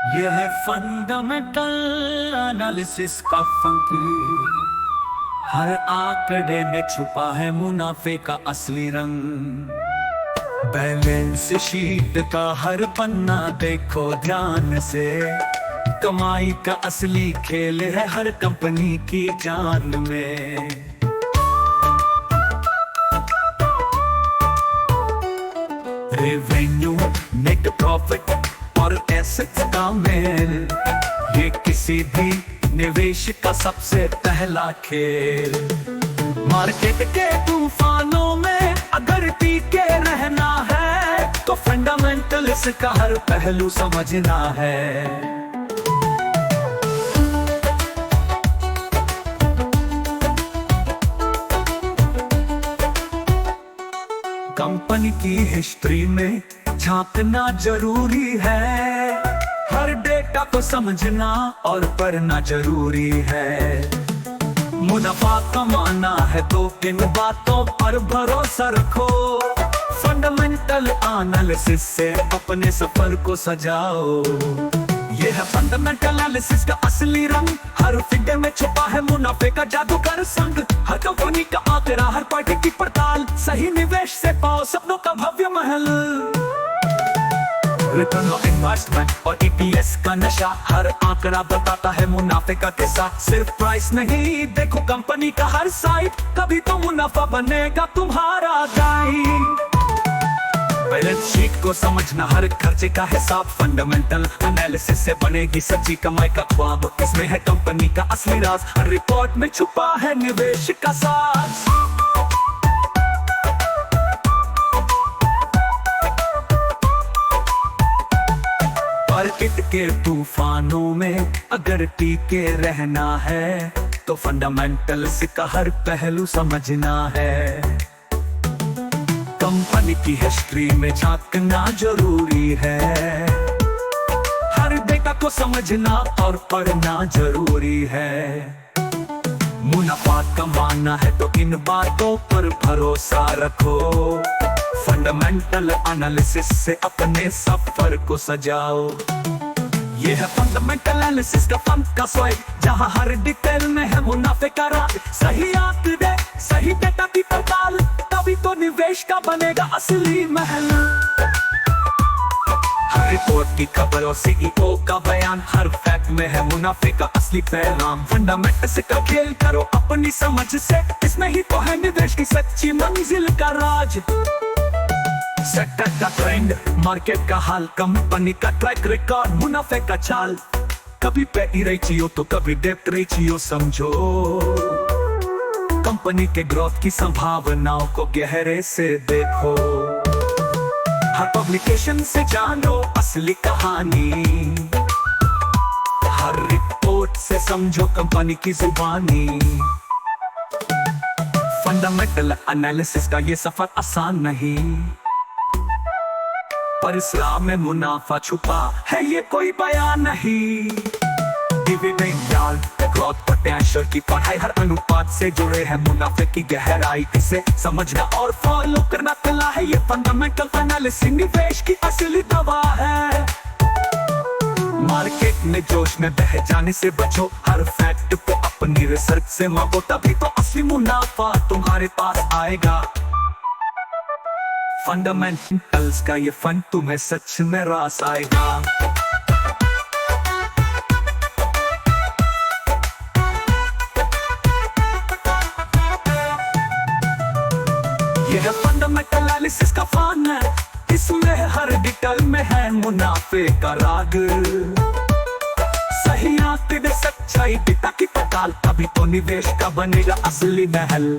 यह है fundamental analysis का फंक। हर आंकड़े में छुपा है मुनाफे का असली रंग। बैलेंस शीट का हर पन्ना देखो ध्यान से। कमाई का असली खेल है हर कंपनी की जान में। रेवेन्यू, नेट प्रॉफिट और एसेट्स का मेल, ये किसी भी निवेश का सबसे पहला खेल। मार्केट के तूफानों में अगर टिके रहना है तो फंडामेंटल्स का हर पहलू समझना है। कंपनी की हिस्ट्री में झांकना जरूरी है। हर डेटा को समझना और पढ़ना जरूरी है। मुनाफा कमाना है तो इन बातों पर भरोसा रखो। फंडामेंटल एनालिसिस से अपने सफर को सजाओ। यह है फंडामेंटल एनालिसिस का असली रंग। हर फिगर में छुपा है मुनाफे का जादूगर संग। हर कंपनी का आंकड़ा, हर पार्टी की पड़ताल, सही निवेश से पाओ सपनों का भव्य महल। रिटर्न ऑन इन्वेस्टमेंट और ईपीएस का नशा, हर आंकड़ा बताता है मुनाफे का किस्सा। सिर्फ प्राइस नहीं, देखो कंपनी का हर साइट, कभी तो मुनाफा बनेगा तुम्हारा गाइड। बैलेंस शीट को समझना, हर खर्चे का हिसाब। फंडामेंटल एनालिसिस से बनेगी सच्ची कमाई का ख्वाब। इसमें है कंपनी का असली राज, हर रिपोर्ट में छुपा है निवेश का साज। मार्केट के तूफानों में अगर टिके रहना है तो फंडामेंटल्स का हर पहलू समझना है। कंपनी की हिस्ट्री में झांकना जरूरी है। हर डेटा को समझना और पढ़ना जरूरी है। मुनाफा कमाना है तो इन बातों पर भरोसा रखो। फंडामेंटल एनालिसिस से अपने सफर को सजाओ। यह है फंडामेंटल एनालिसिस का फन का स्वैग, जहां हर डिटेल में है मुनाफे का राज। सही आंकड़े, सही डेटा की पड़ताल, तभी तो निवेश का बनेगा असली महल। हर रिपोर्ट की खबर और सीईओ का बयान, हर फैक्ट में है मुनाफे का असली पैगाम। फंडामेंटल्स का खेल करो अपनी समझ से, इसमें ही तो है निवेश की सच्ची मंजिल का राज। सेक्टर का ट्रेंड, मार्केट का हाल, कंपनी का ट्रैक रिकॉर्ड, मुनाफे का चाल। कभी पैटी रेशियो तो कभी डेप्थ रेशियो समझो। कंपनी के ग्रोथ की संभावनाओं को गहरे से देखो। हर पब्लिकेशन से जानो असली कहानी। हर रिपोर्ट से समझो कंपनी की जुबानी। फंडामेंटल एनालिसिस का ये सफर आसान नहीं, पर इस राह में मुनाफा छुपा है ये कोई बयान नहीं। डिविडेंड यार्ड, ग्रोथ पोटेंशियल की पढ़ाई, हर अनुपात से जुड़े हैं मुनाफे की गहराई। इसे समझना और फॉलो करना कला है। ये फंडामेंटल एनालिसिस निवेश की असली दवा है। मार्केट में जोश में बह जाने से बचो। हर फैक्ट को अपनी रिसर्च से मापो, तभी तो असली मुनाफा तुम्हारे पास आएगा। फंडामेंटल्स का ये फन तुम्हें सच में रास आएगा। यह फंडामेंटल एनालिसिस का फन है। इसमें हर डिटेल में है मुनाफे का राग। सही आंकड़े, सच्चाई, डेटा की पड़ताल, तभी तो निवेश का बनेगा असली महल।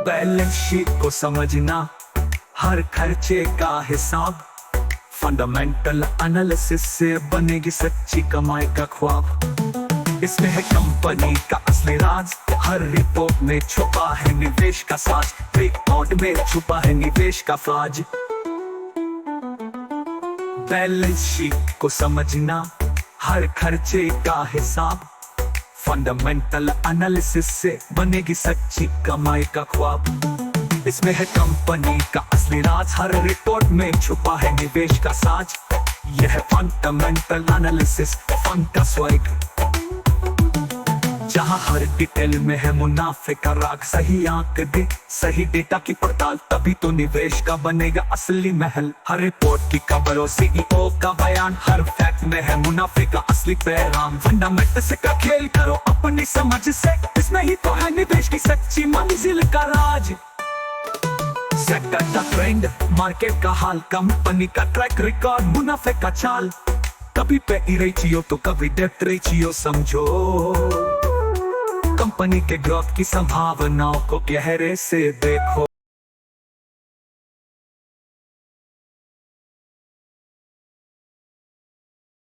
बैलेंस शीट को समझना, हर खर्चे का हिसाब। फंडामेंटल एनालिसिस से बनेगी सच्ची कमाई का ख्वाब। इसमें है कंपनी का असली राज, हर रिपोर्ट में छुपा है निवेश का साज। रिपोर्ट में छुपा है निवेश का फाज। बैलेंस शीट को समझना, हर खर्चे का हिसाब। फंडामेंटल एनालिसिस से बनेगी सच्ची कमाई का ख्वाब। इसमें है कंपनी का असली राज, हर रिपोर्ट में छुपा है निवेश का साज। यह है फंडामेंटल एनालिसिस, फंड का स्वर्ग, जहां हर डिटेल में है मुनाफे का राग। सही आंक दे, सही डेटा की पड़ताल, तभी तो निवेश का बनेगा असली महल। हर रिपोर्ट की खबर और सीईओ का बयान, हर फैक्ट में है मुनाफे का असली पैगाम। फंडामेंटल का खेल करो अपनी समझ से, इसमें ही तो है निवेश की सच्ची मंजिल का राज। सेक्टर का ट्रेंड, मार्केट का हाल, कंपनी का ट्रैक रिकॉर्ड, मुनाफे का चाल। कभी पे रेशियो तो कभी डेप्थ रेशियो समझो, कंपनी के ग्रोथ की संभावनाओं को गहरे से देखो।